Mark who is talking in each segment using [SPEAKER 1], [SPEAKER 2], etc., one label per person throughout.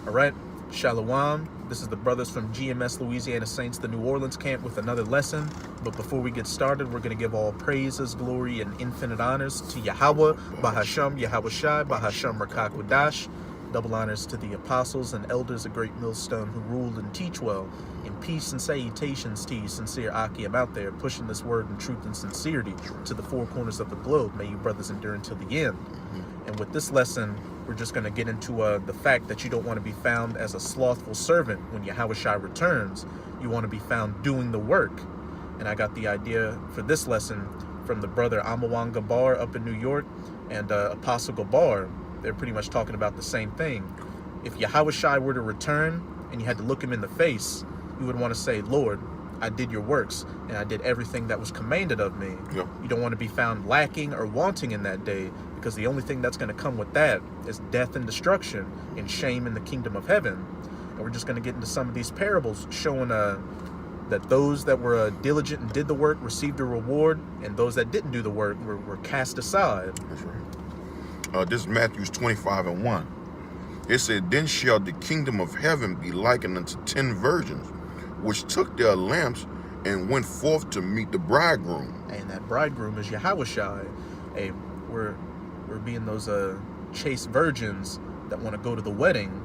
[SPEAKER 1] All right, Shalom. This is the brothers from GMS Louisiana Saints, the New Orleans camp, with another lesson. But before we get started, we're going to give all praises, glory, and infinite honors to Yahweh, Bahasham, Yahweh Shai, Bahasham Rakakwadash. Double honors to the apostles and elders of Great Millstone who ruled and teach well. In peace and salutations to you, sincere Akim out there, pushing this word in truth and sincerity to the four corners of the globe. May you brothers endure until the end. And with this lesson, we're just going to get into the fact that you don't want to be found as a slothful servant when Yahushua returns. You want to be found doing the work. And I got the idea for this lesson from the brother Amawan Gabar up in New York and Apostle Gabar. They're pretty much talking about the same thing. If Yahushua were to return and you had to look him in the face, you would want to say, Lord, I did your works and I did everything that was commanded of me.
[SPEAKER 2] Yep.
[SPEAKER 1] You don't want to be found lacking or wanting in that day, because the only thing that's going to come with that is death and destruction and shame in the kingdom of heaven. And we're just going to get into some of these parables showing that those that were diligent and did the work received a reward, and those that didn't do the work were cast aside.
[SPEAKER 2] That's right. This is Matthew 25:1. It said, Then shall the kingdom of heaven be likened unto 10 virgins, which took their lamps and went forth to meet the bridegroom.
[SPEAKER 1] And that bridegroom is Yahushua. Hey, we're being those chaste virgins that want to go to the wedding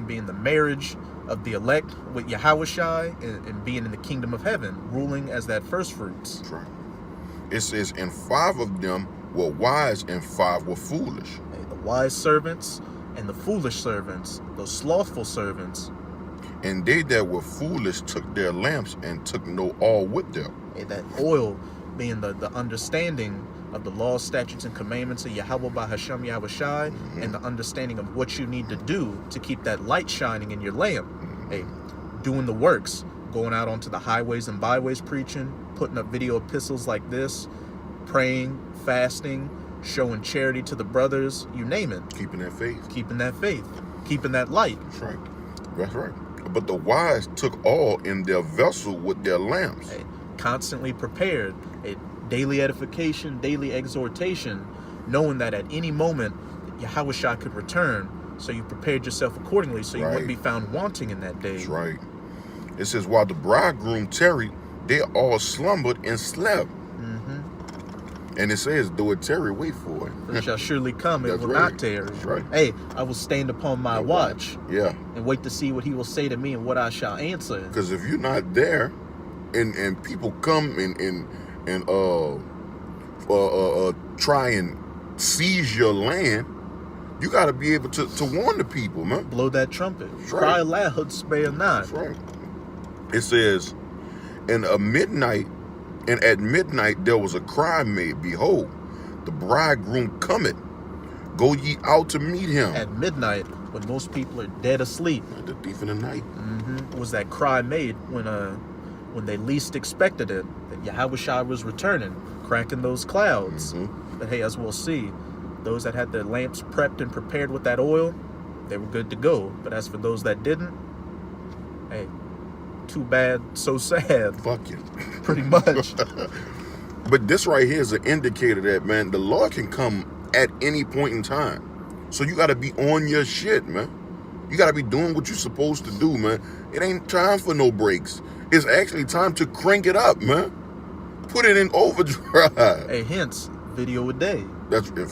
[SPEAKER 1] being the marriage of the elect with Yahushua and being in the kingdom of heaven, ruling as that first fruits.
[SPEAKER 2] That's right. It says, And 5 of them were wise and 5 were foolish.
[SPEAKER 1] Hey, the wise servants and the foolish servants, those slothful servants.
[SPEAKER 2] And they that were foolish took their lamps and took no oil with them.
[SPEAKER 1] Hey, that oil being the understanding of the laws, statutes, and commandments of Yahweh Bahasham Yahweh Shai, and the understanding of what you need to do to keep that light shining in your lamp. Hey, doing the works, going out onto the highways and byways preaching, putting up video epistles like this, praying, fasting, showing charity to the brothers, you name it.
[SPEAKER 2] Keeping that faith.
[SPEAKER 1] Keeping that faith. Keeping that light.
[SPEAKER 2] That's right. That's right. But the wise took oil in their vessel with their lamps.
[SPEAKER 1] Hey, constantly prepared. A daily edification, daily exhortation, knowing that at any moment Yahushua could return. So you prepared yourself accordingly so you wouldn't be found wanting in that day.
[SPEAKER 2] That's right. It says, while the bridegroom tarried, they all slumbered and slept. And it says, though it tarry, wait for it.
[SPEAKER 1] For it shall surely come, it
[SPEAKER 2] That's
[SPEAKER 1] will
[SPEAKER 2] right.
[SPEAKER 1] not tarry.
[SPEAKER 2] That's right.
[SPEAKER 1] Hey, I will stand upon my watch.
[SPEAKER 2] Yeah.
[SPEAKER 1] And wait to see what he will say to me and what I shall answer.
[SPEAKER 2] Because if you're not there, and people come and try and seize your land, you got to be able to warn the people, man.
[SPEAKER 1] Blow that trumpet.
[SPEAKER 2] That's
[SPEAKER 1] Cry
[SPEAKER 2] right.
[SPEAKER 1] loud, spare not.
[SPEAKER 2] That's right. It says, and at midnight there was a cry made, Behold, the bridegroom cometh. Go ye out to meet him.
[SPEAKER 1] At midnight, when most people are dead asleep,
[SPEAKER 2] At the thief in the night.
[SPEAKER 1] was that cry made when they least expected it, that Yahushua was returning, cracking those clouds. But hey, as we'll see, those that had their lamps prepped and prepared with that oil, they were good to go. But as for those that didn't, hey, too bad, so sad.
[SPEAKER 2] Fuck you.
[SPEAKER 1] Pretty much.
[SPEAKER 2] But this right here is an indicator that, man, the Lord can come at any point in time. So you got to be on your shit, man. You got to be doing what you're supposed to do, man. It ain't time for no breaks. It's actually time to crank it up, man. Put it in overdrive.
[SPEAKER 1] Hey, hence, video a day.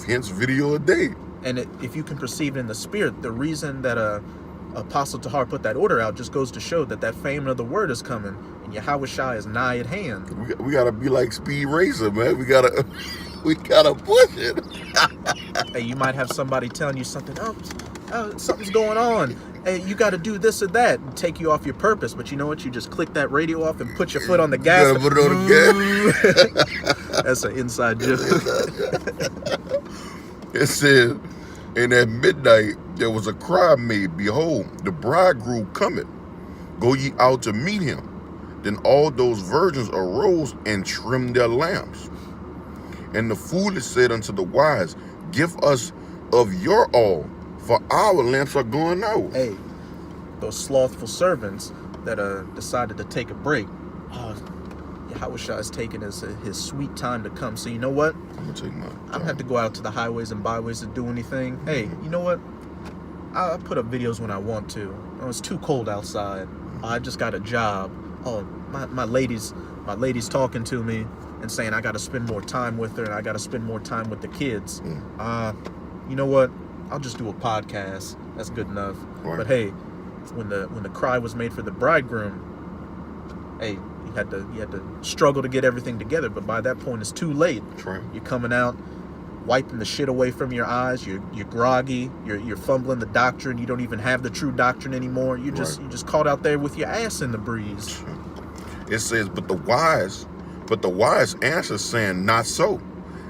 [SPEAKER 2] Hence video a day.
[SPEAKER 1] And if you can perceive it in the spirit, the reason that Apostle Tahar put that order out just goes to show that famine of the word is coming, and Yahushua is nigh at hand.
[SPEAKER 2] We gotta be like Speed Racer, man. We gotta push it.
[SPEAKER 1] Hey, you might have somebody telling you something. Oh, something's going on. Hey, you got to do this or that, and take you off your purpose. But you know what? You just click that radio off and put your foot on the gas.
[SPEAKER 2] You gotta put it on the gas.
[SPEAKER 1] That's an inside joke.
[SPEAKER 2] It says, and at midnight there was a cry made, Behold, the bridegroom cometh. Go ye out to meet him. Then all those virgins arose and trimmed their lamps. And the foolish said unto the wise, Give us of your oil, for our lamps are going out.
[SPEAKER 1] Hey, those slothful servants that decided to take a break. Yahushua is taking his sweet time to come. So you know what?
[SPEAKER 2] I'm gonna take my time.
[SPEAKER 1] I don't have to go out to the highways and byways to do anything. Hey, you know what? I put up videos when I want to. Oh, it's too cold outside. I just got a job. Oh, my lady's talking to me and saying I got to spend more time with her and I got to spend more time with the kids. You know what? I'll just do a podcast. That's good enough.
[SPEAKER 2] Right.
[SPEAKER 1] But hey, when the cry was made for the bridegroom, hey, you had to struggle to get everything together. But by that point, it's too late.
[SPEAKER 2] That's right.
[SPEAKER 1] You're coming out, wiping the shit away from your eyes. You're groggy. You're fumbling the doctrine. You don't even have the true doctrine anymore. You just caught out there with your ass in the breeze.
[SPEAKER 2] It says, but the wise answer, saying, not so,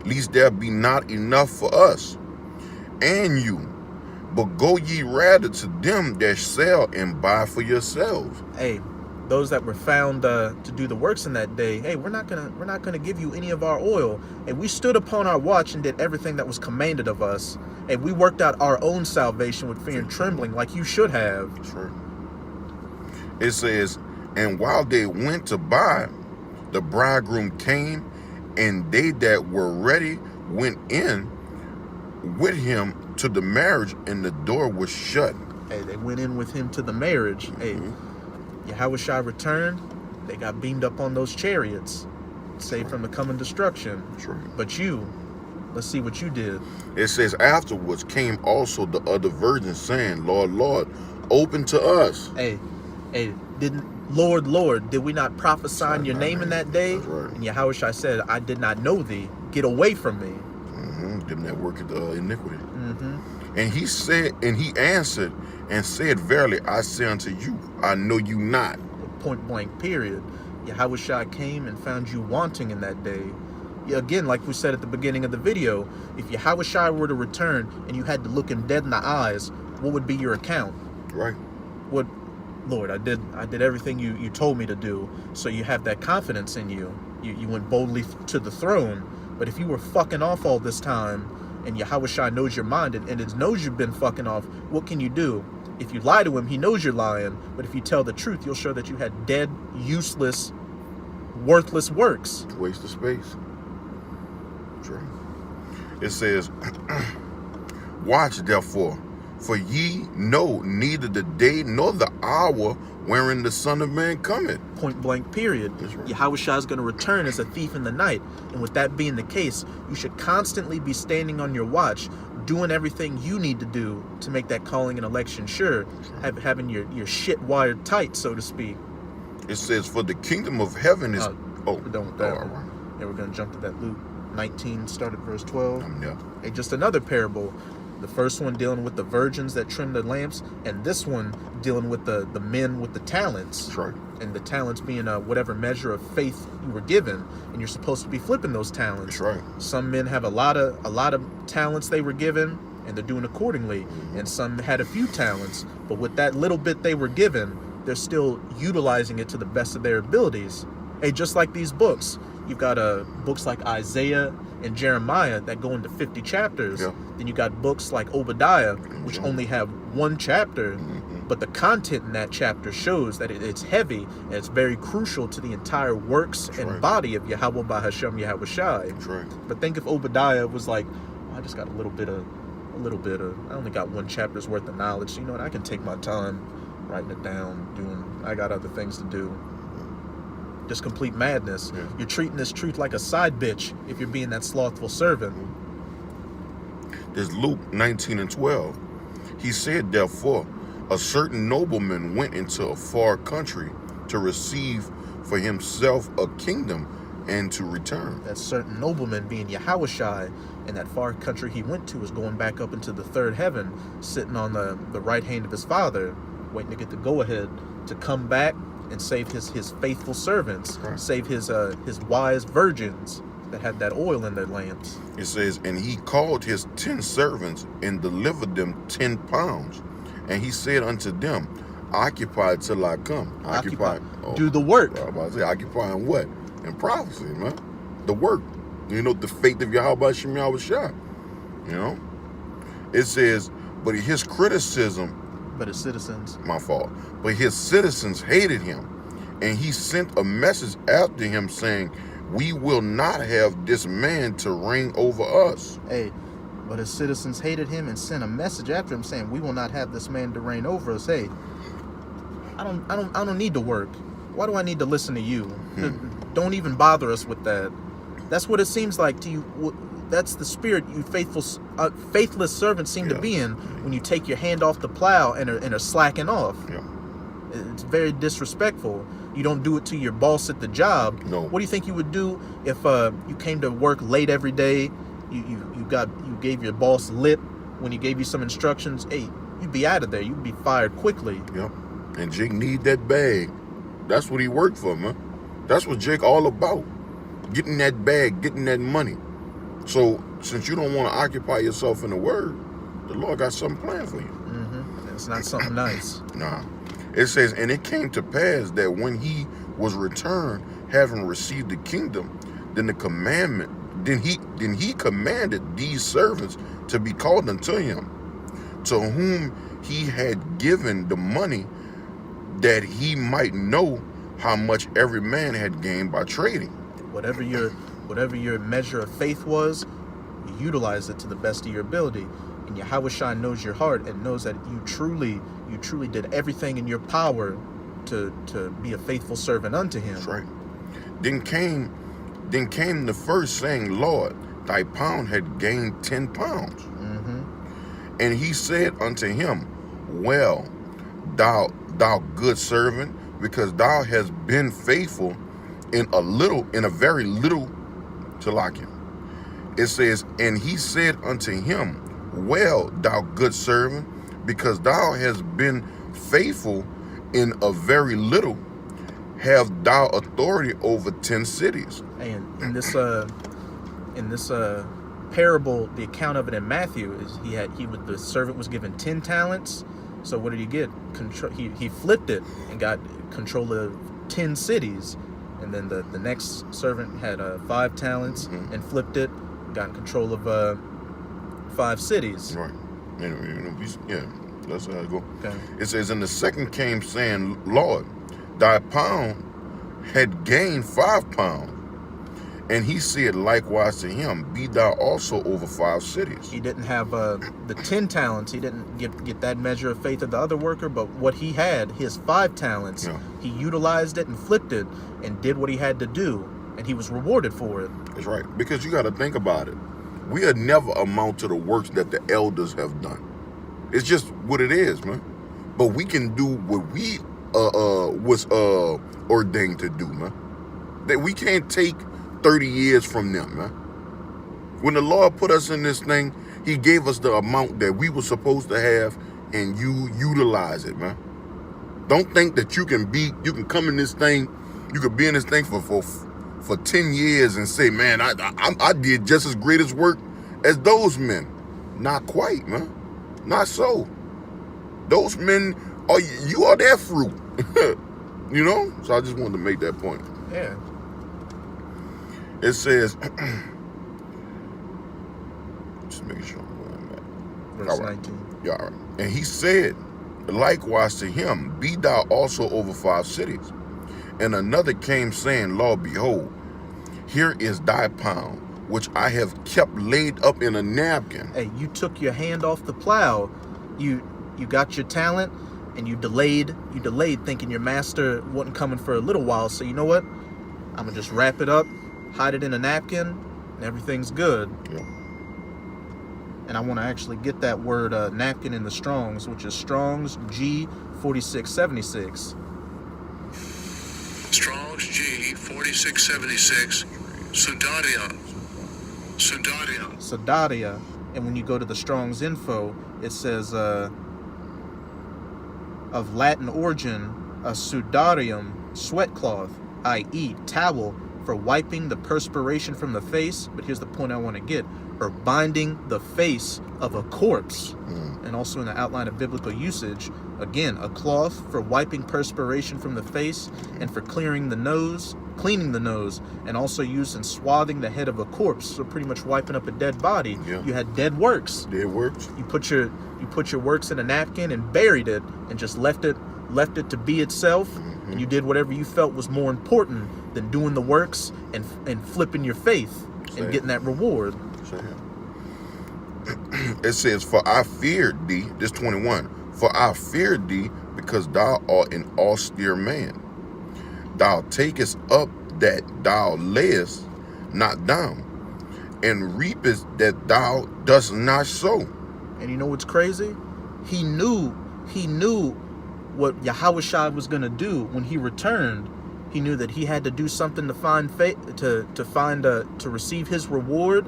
[SPEAKER 2] lest there be not enough for us and you, but go ye rather to them that sell and buy for yourselves.
[SPEAKER 1] Hey, those that were found to do the works in that day, hey, we're not gonna give you any of our oil. And we stood upon our watch and did everything that was commanded of us. And we worked out our own salvation with fear and trembling, like you should have.
[SPEAKER 2] That's right. It says, and while they went to buy, the bridegroom came, and they that were ready went in with him to the marriage, and the door was shut.
[SPEAKER 1] Hey, they went in with him to the marriage. Hey, Yahushua returned. They got beamed up on those chariots, saved from the coming destruction.
[SPEAKER 2] That's right.
[SPEAKER 1] But you, let's see what you did.
[SPEAKER 2] It says, afterwards came also the other virgins, saying, Lord, Lord, open to us.
[SPEAKER 1] Hey, Lord, did we not prophesy in your name in that day?
[SPEAKER 2] That's right.
[SPEAKER 1] And Yahushua said, I did not know thee. Get away from me.
[SPEAKER 2] Them that work at iniquity. And he said, and he answered and said, verily, I say unto you, I know you not.
[SPEAKER 1] Point blank, period. Yahushua came and found you wanting in that day. Again, like we said at the beginning of the video, if Yahushua were to return and you had to look him dead in the eyes, what would be your account?
[SPEAKER 2] Right.
[SPEAKER 1] What, Lord, I did everything you told me to do. So you have that confidence in you. You went boldly to the throne. But if you were fucking off all this time, and Yahushua knows your mind and it knows you've been fucking off, what can you do? If you lie to him, he knows you're lying. But if you tell the truth, you'll show that you had dead, useless, worthless works.
[SPEAKER 2] Waste of space. True. It says, watch therefore, for ye know neither the day nor the hour wherein the Son of Man cometh.
[SPEAKER 1] Point blank, period.
[SPEAKER 2] That's right.
[SPEAKER 1] Yahushua is going to return as a thief in the night. And with that being the case, you should constantly be standing on your watch, doing everything you need to do to make that calling and election sure, having your shit wired tight, so to speak.
[SPEAKER 2] It says, for the kingdom of heaven is...
[SPEAKER 1] we're done with that.
[SPEAKER 2] All right.
[SPEAKER 1] Yeah, we're going to jump to that Luke 19, start at verse 12.
[SPEAKER 2] Yeah.
[SPEAKER 1] Hey, just another parable. The first one dealing with the virgins that trimmed the lamps, and this one dealing with the men with the talents.
[SPEAKER 2] That's right.
[SPEAKER 1] And the talents being whatever measure of faith you were given, and you're supposed to be flipping those talents.
[SPEAKER 2] That's right.
[SPEAKER 1] Some men have a lot of talents they were given, and they're doing accordingly. And some had a few talents, but with that little bit they were given, they're still utilizing it to the best of their abilities. Hey, just like these books, you've got books like Isaiah and Jeremiah that go into 50 chapters.
[SPEAKER 2] Yeah.
[SPEAKER 1] Then you got books like Obadiah, which only have one chapter, but the content in that chapter shows that it's heavy and it's very crucial to the entire works and body of Yahweh Bahashem Yahushai.
[SPEAKER 2] That's right.
[SPEAKER 1] But think if Obadiah was like, I just got a little bit of, I only got one chapter's worth of knowledge. So you know what? I can take my time writing it down, I got other things to do. Just complete madness.
[SPEAKER 2] Yeah.
[SPEAKER 1] You're treating this truth like a side bitch if you're being that slothful servant.
[SPEAKER 2] There's Luke 19 and 12. He said, therefore, a certain nobleman went into a far country to receive for himself a kingdom and to return.
[SPEAKER 1] That certain nobleman being Yahushai, and that far country he went to is going back up into the third heaven, sitting on the right hand of his father, waiting to get the go-ahead to come back and save his faithful servants, save his wise virgins that had that oil in their lamps.
[SPEAKER 2] It says, and he called his 10 servants and delivered them 10 pounds. And he said unto them, occupy till I come. Occupy.
[SPEAKER 1] Do the work.
[SPEAKER 2] I was about to say, occupying what? In prophecy, man. The work. You know, the faith of Yahweh Shem Yahushua. You know? It says, but his criticism,
[SPEAKER 1] but his citizens.
[SPEAKER 2] My fault. But his citizens hated him. And he sent a message after him saying, we will not have this man to reign over us.
[SPEAKER 1] Hey, But his citizens hated him and sent a message after him saying, "We will not have this man to reign over us." Hey, I don't need to work. Why do I need to listen to you? Don't even bother us with that. That's what it seems like to you. That's the spirit you faithless servants seem to be in when you take your hand off the plow and are slacking off.
[SPEAKER 2] Yeah.
[SPEAKER 1] It's very disrespectful. You don't do it to your boss at the job.
[SPEAKER 2] No.
[SPEAKER 1] What do you think you would do if you came to work late every day? You gave your boss lip when he gave you some instructions. Hey, you'd be out of there. You'd be fired quickly.
[SPEAKER 2] Yep. And Jake need that bag. That's what he worked for, man. That's what Jake all about. Getting that bag, getting that money. So since you don't want to occupy yourself in the word, the Lord got something planned for you.
[SPEAKER 1] Mm-hmm. It's not something nice.
[SPEAKER 2] Nah. It says, and it came to pass that when he was returned, having received the kingdom, then he commanded these servants to be called unto him, to whom he had given the money, that he might know how much every man had gained by trading.
[SPEAKER 1] Whatever your measure of faith was, you utilize it to the best of your ability. And Yahweh knows your heart and knows that you truly did everything in your power to be a faithful servant unto him.
[SPEAKER 2] That's right. Then came the first, saying, Lord, thy pound had gained 10 pounds.
[SPEAKER 1] Mm-hmm.
[SPEAKER 2] And he said unto him, Well, thou good servant, because thou hast been faithful in a very little, Talakia. It says, and he said unto him, Well, thou good servant, because thou hast been faithful in a very little, have thou authority over 10 cities.
[SPEAKER 1] And in this parable, the account of it in Matthew is the servant was given 10 talents. So what did he get? He flipped it and got control of 10 cities. And then the next servant had 5 talents and flipped it, got in control of 5 cities.
[SPEAKER 2] Right. That's how it go.
[SPEAKER 1] Okay.
[SPEAKER 2] It says, and the second came, saying, Lord, thy pound had gained 5 pounds. And he said likewise to him, Be thou also over 5 cities.
[SPEAKER 1] He didn't have the 10 talents. He didn't get that measure of faith of the other worker, but what he had, his 5 talents, he utilized it and flipped it and did what he had to do, and he was rewarded for it.
[SPEAKER 2] That's right. Because you got to think about it. We had never amount to the works that the elders have done. It's just what it is, man. But we can do what we was ordained to do, man. That we can't take 30 years from them, man. When the Lord put us in this thing, he gave us the amount that we were supposed to have, and you utilize it, man. Don't think that you can come in this thing, you could be in this thing for 10 years and say, man, I did just as great as work as those men. Not quite, man. Not so. Those men, you are their fruit. You know? So I just wanted to make that point.
[SPEAKER 1] Yeah.
[SPEAKER 2] It says, just making sure where I'm at.
[SPEAKER 1] Verse 19.
[SPEAKER 2] Yeah, all right. And he said likewise to him, Be thou also over 5 cities. And another came, saying, Lord, behold, here is thy pound, which I have kept laid up in a napkin. Hey,
[SPEAKER 1] you took your hand off the plow. You got your talent, and you delayed thinking your master wasn't coming for a little while. So you know what? I'm going to just wrap it up, hide it in a napkin, and everything's good.
[SPEAKER 2] Yeah.
[SPEAKER 1] And I want to actually get that word napkin in the Strong's, which is Strong's G4676.
[SPEAKER 3] Strong's G4676,
[SPEAKER 1] Sudaria. And when you go to the Strong's info, it says of Latin origin, a sudarium, sweat cloth, i.e. towel for wiping the perspiration from the face. But here's the point I want to get, or binding the face of a corpse. And also in the outline of biblical usage, again, a cloth for wiping perspiration from the face and for cleaning the nose, and also used in swathing the head of a corpse. So pretty much wiping up a dead body.
[SPEAKER 2] Yeah.
[SPEAKER 1] You had dead works.
[SPEAKER 2] Dead works.
[SPEAKER 1] You put your works in a napkin and buried it and just left it to be itself. And you did whatever you felt was more important than doing the works and flipping your faith and getting that reward.
[SPEAKER 2] It says, for I feared thee, this 21, for I feared thee because thou art an austere man. Thou takest up that thou layest not down, and reapest that thou dost not sow.
[SPEAKER 1] And you know what's crazy? He knew what Yahushua was going to do when he returned. He knew that he had to do something to find to receive his reward.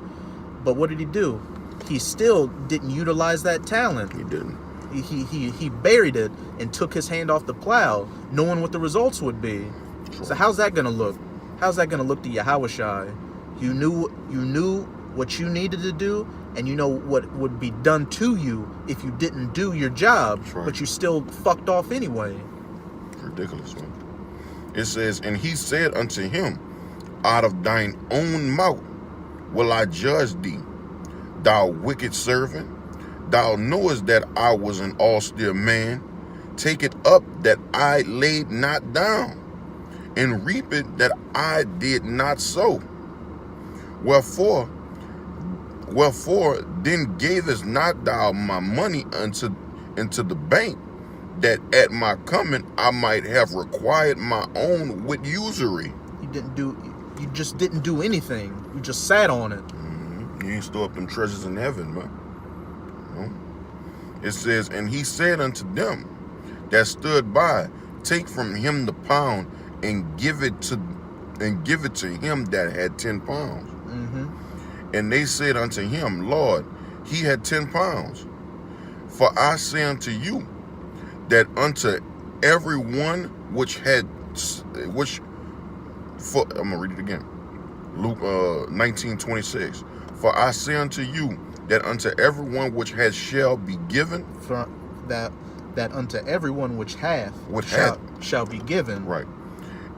[SPEAKER 1] But what did he do? He still didn't utilize that talent.
[SPEAKER 2] He didn't.
[SPEAKER 1] He buried it and took his hand off the plow, knowing what the results would be.
[SPEAKER 2] Sure.
[SPEAKER 1] So how's that going to look? How's that going to look to Yahushua? You knew what you needed to do, and you know what would be done to you if you didn't do your job,
[SPEAKER 2] right.
[SPEAKER 1] But you still fucked off anyway.
[SPEAKER 2] It's ridiculous, man. It says, and he said unto him, out of thine own mouth will I judge thee, thou wicked servant. Thou knowest that I was an austere man. Take it up that I laid not down, and reap it that I did not sow. Wherefore then gavest not thou my money into the bank, that at my coming I might have required my own with usury.
[SPEAKER 1] You just didn't do anything. You just sat on it.
[SPEAKER 2] Mm-hmm. You ain't store up them treasures in heaven, man. No. It says, and he said unto them that stood by, take from him the pound and give it to him that had 10 pounds.
[SPEAKER 1] Mm-hmm.
[SPEAKER 2] And they said unto him, Lord, he had 10 pounds. For I say unto you, that unto every one I'm gonna read it again. Luke 19:26. For I say unto you, that unto everyone which has shall be given.
[SPEAKER 1] That unto everyone which hath shall be given.
[SPEAKER 2] Right.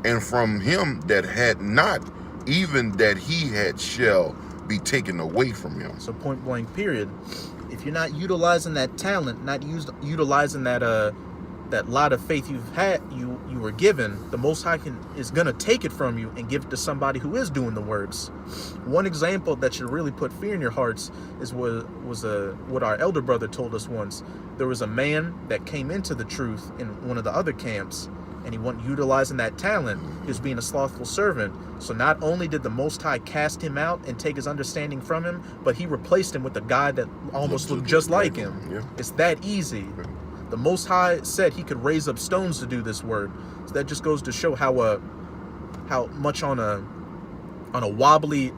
[SPEAKER 2] And from him that had not, even that he had shall be taken away from him.
[SPEAKER 1] So point blank period. If you're not utilizing that talent, not utilizing that lot of faith you were given, the Most High is gonna take it from you and give it to somebody who is doing the works. One example that should really put fear in your hearts is what our elder brother told us once. There was a man that came into the truth in one of the other camps, and he wasn't utilizing that talent. He was being a slothful servant. So not only did the Most High cast him out and take his understanding from him, but he replaced him with a guy that almost looked just like him.
[SPEAKER 2] Yeah.
[SPEAKER 1] It's that easy. The Most High said he could raise up stones to do this work. So that just goes to show how much on a wobbly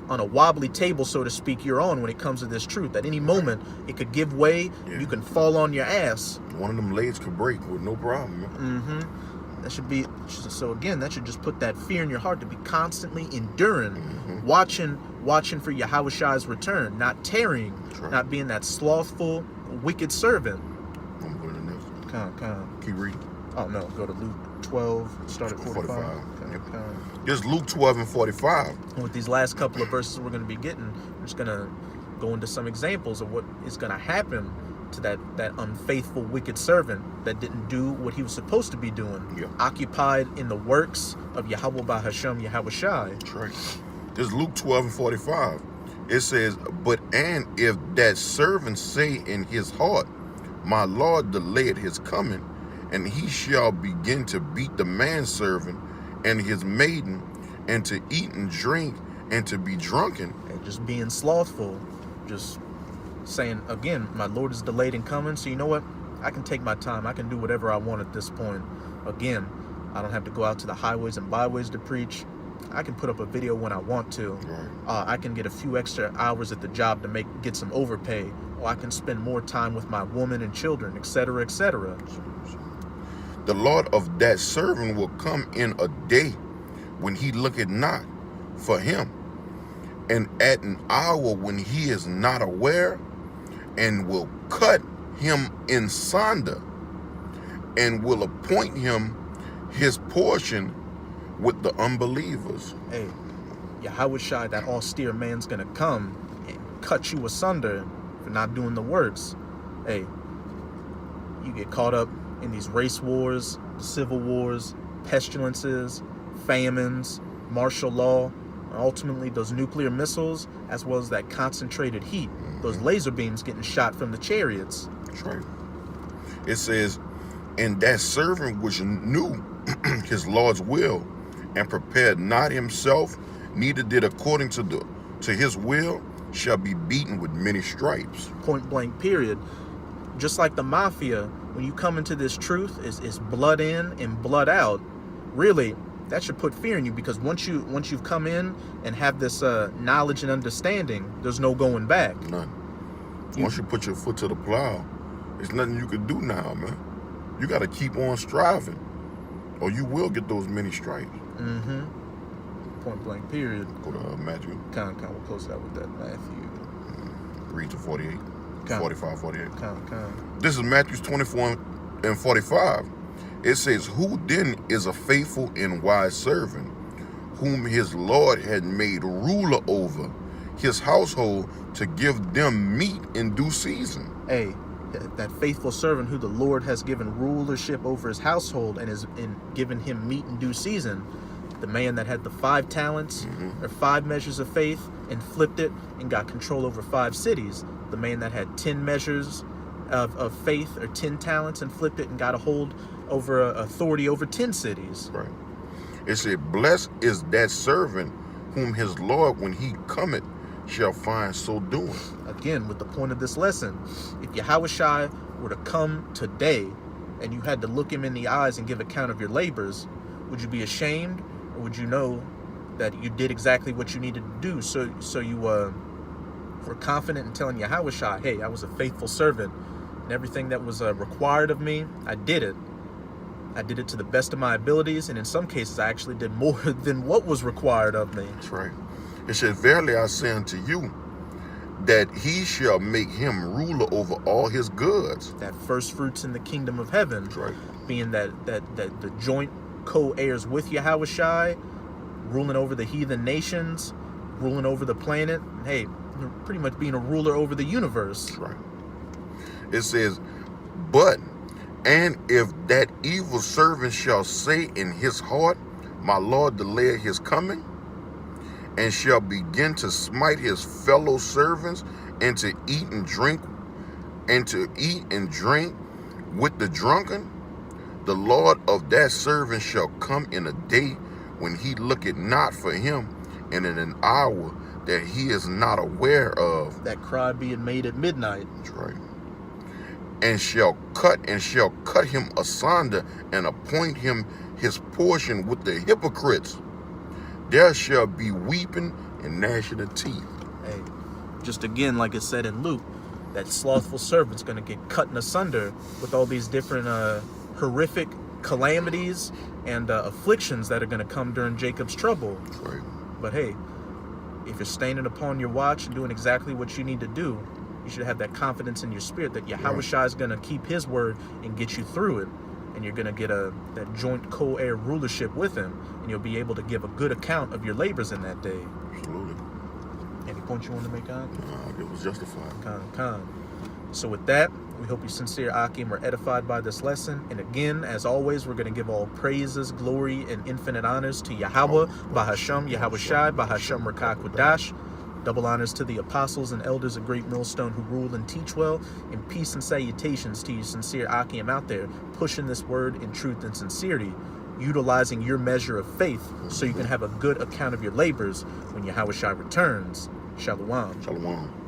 [SPEAKER 1] table, so to speak, you're on when it comes to this truth. At any moment, it could give way. Yeah. You can fall on your ass.
[SPEAKER 2] One of them legs could break with no problem.
[SPEAKER 1] Mm-hmm. That should just put that fear in your heart to be constantly enduring, watching for Yahushua's return, not tarrying, not being that slothful, wicked servant.
[SPEAKER 2] I'm going to the next one.
[SPEAKER 1] Come.
[SPEAKER 2] Keep reading.
[SPEAKER 1] Oh no, go to Luke 12, start at 45.
[SPEAKER 2] Just Luke 12 and 45.
[SPEAKER 1] And with these last couple of verses we're going to be getting, we're just going to go into some examples of what is going to happen to that unfaithful, wicked servant that didn't do what he was supposed to be doing.
[SPEAKER 2] Yeah.
[SPEAKER 1] Occupied in the works of Yahweh Bahasham Yahushai.
[SPEAKER 2] That's right. This is Luke 12 and 45. It says, but and if that servant say in his heart, my Lord delayed his coming, and he shall begin to beat the manservant and his maiden, and to eat and drink, and to be drunken.
[SPEAKER 1] And just being slothful. Just saying, again, my Lord is delayed in coming, so you know what? I can take my time. I can do whatever I want at this point. Again, I don't have to go out to the highways and byways to preach. I can put up a video when I want to.
[SPEAKER 2] Right.
[SPEAKER 1] I can get a few extra hours at the job to get some overpay. Or I can spend more time with my woman and children, etc., etc.
[SPEAKER 2] The Lord of that servant will come in a day when he looketh not for him, and at an hour when he is not aware, and will cut him in sunder, and will appoint him his portion with the unbelievers.
[SPEAKER 1] Hey, Yahushua, that austere man's gonna come and cut you asunder for not doing the works. Hey, you get caught up in these race wars, civil wars, pestilences, famines, martial law. ultimately those nuclear missiles, as well as that concentrated heat, those laser beams getting shot from the chariots.
[SPEAKER 2] That's right. It says, and that servant which knew his Lord's will and prepared not himself, neither did according to his will, shall be beaten with many stripes.
[SPEAKER 1] Point blank, period. Just like the mafia, when you come into this truth, is blood in and blood out. Really, that should put fear in you, because once you've come in and have this knowledge and understanding, there's no going back.
[SPEAKER 2] None. Once you put your foot to the plow, there's nothing you can do now, man. You got to keep on striving, or you will get those many stripes.
[SPEAKER 1] Mm-hmm. Point blank, period.
[SPEAKER 2] Go to Matthew.
[SPEAKER 1] We'll close it out with that. Matthew.
[SPEAKER 2] Read to 48. 45, 48. This is Matthew 24 and 45. It says, who then is a faithful and wise servant, whom his Lord had made ruler over his household to give them meat in due season?
[SPEAKER 1] Hey, that faithful servant who the Lord has given rulership over his household and is given him meat in due season. The man that had the 5 talents or 5 measures of faith and flipped it and got control over 5 cities. The man that had 10 measures of faith or 10 talents and flipped it and got a hold over authority over 10 cities.
[SPEAKER 2] Right. It said, blessed is that servant whom his Lord, when he cometh, shall find so doing.
[SPEAKER 1] Again, with the point of this lesson, if Yahushua were to come today and you had to look him in the eyes and give account of your labors, would you be ashamed, or would you know that you did exactly what you needed to do? So you were confident in telling Yahushua, hey, I was a faithful servant, and everything that was required of me, I did it. I did it to the best of my abilities, and in some cases, I actually did more than what was required of me.
[SPEAKER 2] That's right. It says, verily I say unto you, that he shall make him ruler over all his goods.
[SPEAKER 1] That first fruits in the kingdom of heaven,
[SPEAKER 2] That's right.
[SPEAKER 1] being that the joint co-heirs with Yahushua, ruling over the heathen nations, ruling over the planet, and hey, pretty much being a ruler over the universe.
[SPEAKER 2] That's right. It says, but, and if that evil servant shall say in his heart, my Lord delayed his coming, and shall begin to smite his fellow servants, and to eat and drink with the drunken, the Lord of that servant shall come in a day when he looketh not for him, and in an hour that he is not aware of.
[SPEAKER 1] That cry being made at midnight.
[SPEAKER 2] That's right. And shall cut him asunder, and appoint him his portion with the hypocrites. There shall be weeping and gnashing of teeth.
[SPEAKER 1] Hey, just again, like it said in Luke, that slothful servant's going to get cut in asunder with all these different horrific calamities and afflictions that are going to come during Jacob's trouble.
[SPEAKER 2] That's right.
[SPEAKER 1] But hey, if you're standing upon your watch and doing exactly what you need to do, you should have that confidence in your spirit that Yahushua is going to keep his word and get you through it. And you're going to get that joint co-heir rulership with him. And you'll be able to give a good account of your labors in that day.
[SPEAKER 2] Absolutely.
[SPEAKER 1] Any point you want to make on?
[SPEAKER 2] It was justified.
[SPEAKER 1] Con. So with that, we hope you sincere Akim are edified by this lesson. And again, as always, we're going to give all praises, glory, and infinite honors to Yahweh, Bahasham, Yahushai, Bahasham Rakah Kudash. Double honors to the apostles and elders of Great Millstone who rule and teach well. And peace and salutations to you sincere Akim out there, pushing this word in truth and sincerity, utilizing your measure of faith so you can have a good account of your labors when Yahushua returns. Shalom.
[SPEAKER 2] Shalom.